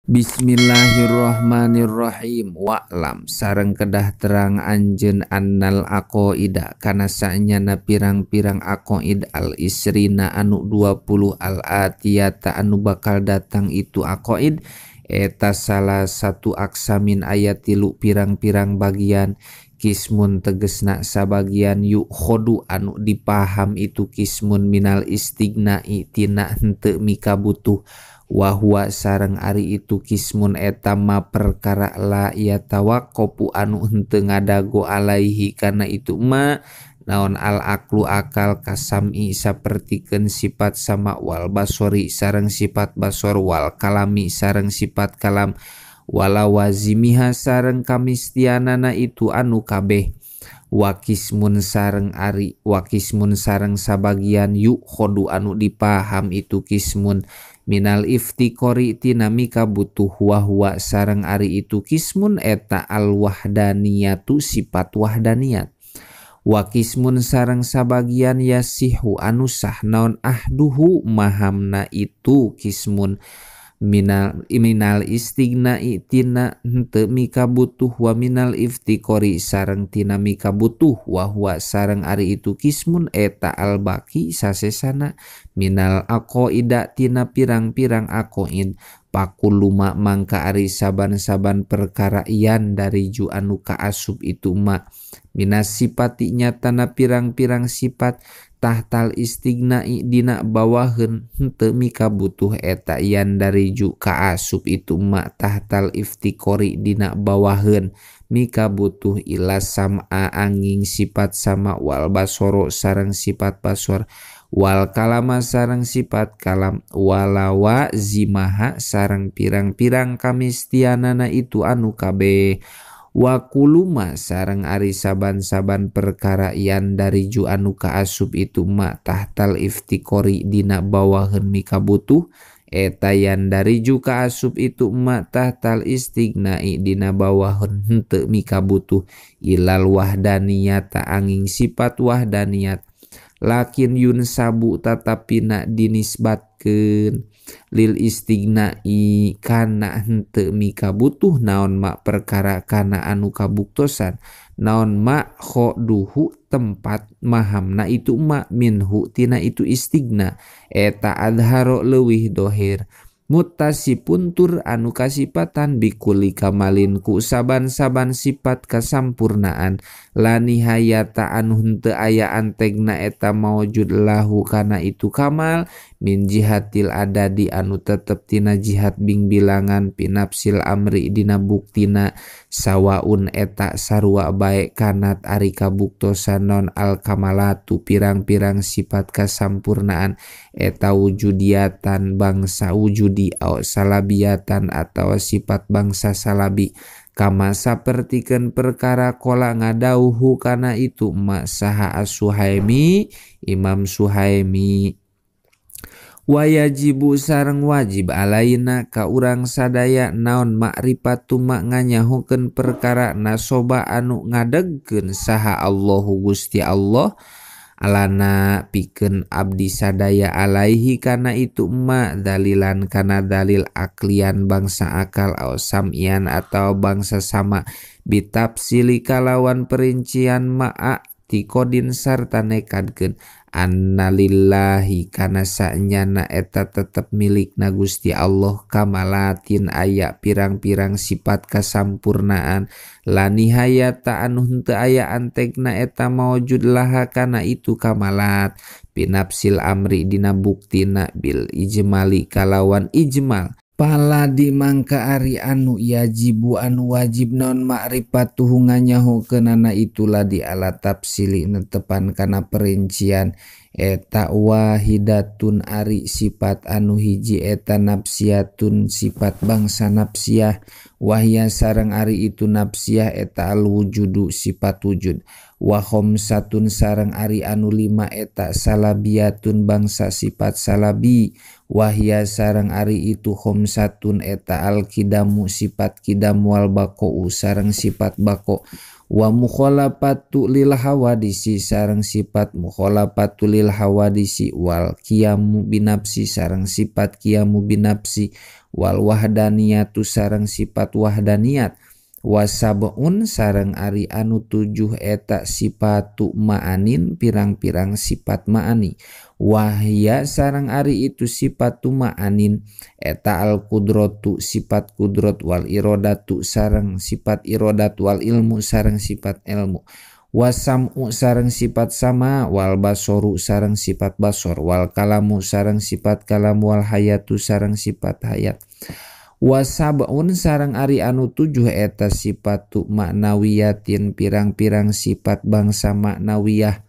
Bismillahirrahmanirrahim. Wa'lam sareng kedah terang anjeun annal aqaida kana saenyana pirang-pirang aqaid al isrina anu 20 al atiyata anu bakal datang itu aqaid eta salah satu aksamin ayat tilu pirang-pirang bagian kismun tegesna sabagian yuk khodu anu dipaham itu kismun minal istigna'i tina henteu mika butuh wahwa sareng ari itu kismun etama perkara la ya tawaqopu anu henteu ngadago alaihi kana itu ma naon al aklu akal kasami sapertikeun sifat sama wal basori sareng sifat basor wal kalami sareng sifat kalam wala wazimiha sareng kamistianana itu anu kabeh wakismun sareng sabagian yuk khodu anu dipaham itu kismun minal iftikori tina mika butuh wahwa sareng ari itu kismun eta al wahdaniyatu sifat wahdaniyat wakismun sareng sabagian yasihu anu sah naon ahduhu mahamna itu kismun minal istigna'i tina henteu mika butuh wa minal iftikori sareng tina mika butuh wahwa sareng ari itu kismun eta al baki sasesana minal aqaida tina pirang-pirang aqaid pakuluma mangka ari saban-saban perkara ian dari ju anu kaasub itu ma minas sifati nyatana pirang-pirang sifat tahtal istigna'i dina bawaheun henteu mika butuh eta ian dari ju kaasub itu ma tahtal iftikori dina bawaheun mika butuh ila sam'a angin sifat sama wal basoro sareng sifat basor wal kalama sareng sifat kalam walawa zimaha sareng pirang-pirang kamistianana itu anu kabeh wa kuluma sareng ari saban-saban perkara ian dari ju anu kaasub itu ma tahtal iftikori dina bawaheun mika butuh eta yan dari ju kaasub itu ma tahtal istigna'i dina bawaheun henteu mika butuh ilal wahdaniyata angin sifat wahdaniyat lakin yun sabu tatapina dinisbatkeun lil istigna'i kana henteu mika butuh naon mak perkara kana anu kabuktosan naon mak khoduhu tempat mahamna itu mak minhu tina itu istigna eta adharo leuwih dohir mutasipun tur anu kasipatan bikuli kamalin ku saban-saban sifat kasampurnaan la nihayata anu henteu aya antegna eta maujud lahu kana itu kamal min jihatil adadi anu tetep tina jihad bing bilangan pinapsil amri dina buktina sawaun eta sarua bae kanat ari kabuktosan non al kamalatu pirang-pirang sifat kasampurnaan eta wujudiatan bangsa wujudi au salabiatan atau sifat bangsa salabi kama sapertikeun perkara kola ngadauhu kana itu ma saha as-Suhaimi Imam Suhaimi wayajibu sareng wajib alaina ka urang sadaya naon makrifatu mak nganyahukeun perkara nasoba anu ngadegkeun saha Allahu Gusti Allah alana pikeun abdi sadaya alaihi kana itu ma dalilan kana dalil aklian bangsa akal au samian atau bangsa sama bitafsili kalawan perincian ma'a tikodin sarta nekadkeun annalillahi kana sanyana eta tetep milikna Gusti Allah kamalatin aya pirang-pirang sifat kasampurnaan la nihayata anu henteu aya antegna eta maujud laha kana itu kamalat binapsil amri dina buktina bil ijmali kalawan ijmal pala di mangka ari anu yajibu anu wajib non makrifatuhu nganyahukeunana itulah di ala tafsili netepan kana perincian eta wahidatun ari sifat anu hiji eta nafsiyatun sifat bangsa nafsiyah wahya sareng ari itu nafsiyah eta al wujudu sifat wujud wa khamsatun sareng ari anu 5 eta salabiyatun bangsa sifat salabi wahya sareng ari itu khamsatun eta al kidamu sifat kidam wal baqo sareng sifat baqo wa mukhalafatu lil hawadisi sareng sifat mukhalafatu lil hawadisi wal qiyamu binafsi sareng sifat qiyamu binafsi wal wahdaniyatu sareng sifat wahdaniyat, wasabun sareng ari anu 7 eta sifatu ma'anin pirang-pirang sifat ma'ani, wahya sareng ari itu sifatu ma'anin eta al qudratu sifat qudrat, wal irodatu sareng sifat irodat, wal ilmu sareng sifat ilmu, wasam'u sareng sifat sama, wal basoru sareng sifat basor, wal kalamu sareng sifat kalam, wal hayatu sareng sifat hayat, wasabun sareng ari anu 7 eta sifatu maknawiyatin pirang-pirang sifat bangsa maknawiyah,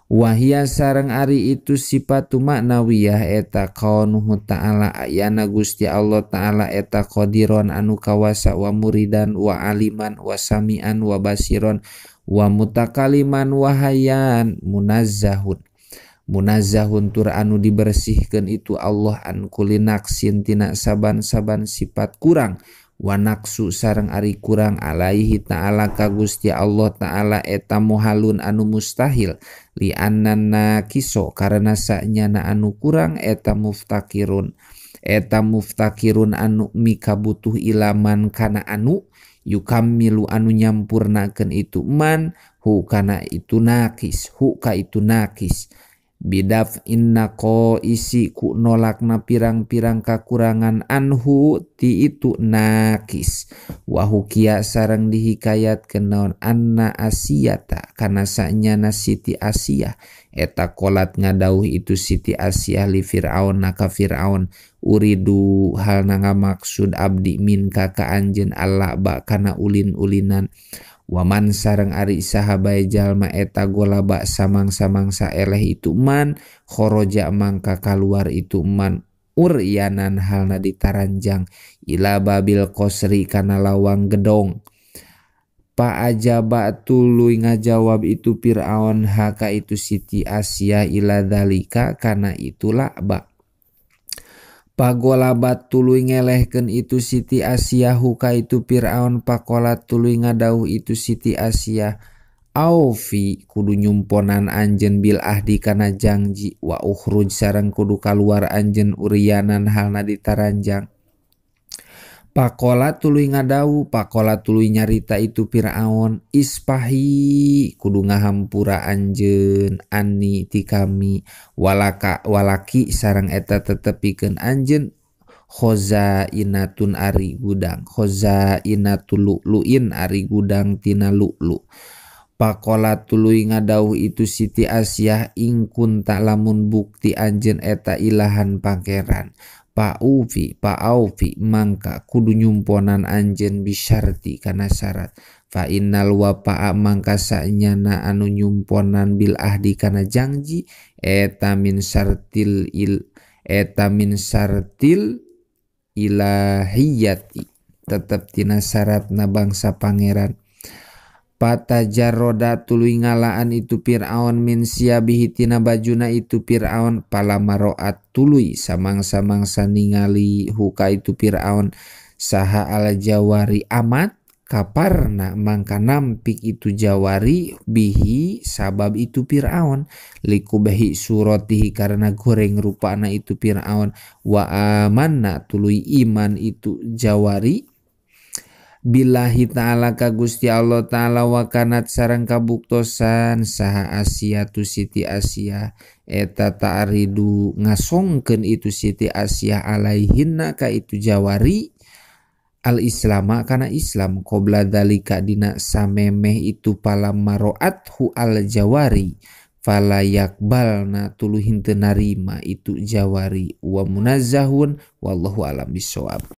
wahia sareng ari itu sifatu maknawiyah eta kaunuhu ta'ala ayana Gusti Allah ta'ala eta qadiron anu kawasa, wa muridan wa aliman wa samian wa basiron wa mutakaliman wa hayan, munazzahun tur anu dibersihkeun itu Allah an kulli naqsin tina saban-saban sifat kurang, wa naqsu sareng ari kurang alaihi ta'ala ka Gusti Allah ta'ala eta muhalun anu mustahil, li annana kiso karena sanyana anu kurang eta muftakirun anu mika butuh ilaman kana anu yukammilu anu nyampurnakeun itu man hu kana itu nakis, hu ka itu nakis, bidaf inna ko isi ku nolakna pirang-pirang kakurangan anhu ti itu nakis, wahukia sareng dihikayat kenaon anna asiyata kana sanyana Siti Asiyah eta kolat ngadauh itu Siti Asiyah li Fir'aun naka Fir'aun, uridu hal nanga maksud abdi minka ka anjeun Allah ba kana ulin-ulinan, waman sareng ari sahabai jalma eta golaba samang-samang saeleh itu man khoroja mangka kaluar itu man uryanan halna ditaranjang ila babil qasri kana lawang gedong, pa ajaba tuluy ngajawab itu Fir'aun haka itu Siti Asiyah ila dalika kana itulah ba pagolabat tuluy ngelehkeun itu Siti Asiyah huka itu Fir'aun, pakolat tuluy ngadauh itu Siti Asiyah aufi kudu nyumponan anjeun bil ahdi kana janji, wa ukhruj sareng kudu kaluar anjeun uryanan halna ditaranjang, pakola tuluy ngadauh pakola tuluy nyarita itu Fir'aun ispahi kudu ngahampura anjeun ani ti kami, walaki sareng eta tetepikeun anjeun khozainatun ari gudang, khozainatul lu'luin ari gudang tina lu'lu, pakola tuluy ngadauh itu Siti Asiyah ingkun tak lamun bukti anjeun eta ilahan pangeran, Pa'aufi mangka kudu nyumponan anjeun bisyarti kana syarat, fa innal wafa'a mangka sanyana anu nyumponan bil ahdi kana janji eta min syartil ilahiyati tetep tina syaratna bangsa pangeran, patajarroda tuluy ngalaan itu Fir'aun min siabihi tina bajuna itu Fir'aun, palamaroat tuluy samang-samangsa ningali huka itu Fir'aun saha ala jawari amat kaparna mangka nampik itu jawari bihi sabab itu Fir'aun, likubahi suratihi karena goreng rupana itu Fir'aun, wa amanna tuluy iman itu jawari billahi ta'ala ka Gusti Allah ta'ala, wa kanat sareng kabuktosan saha Asiyah tu Siti Asiyah eta ta'ridu ngasongkeun itu Siti Asiyah alaihinna ka itu jawari al islama kana Islam, qabla dalika dina samemeh itu palamaroat hu al jawari fala yakbalna tuluy henteu narima itu jawari, wa munazzahun wallahu alam bisawab.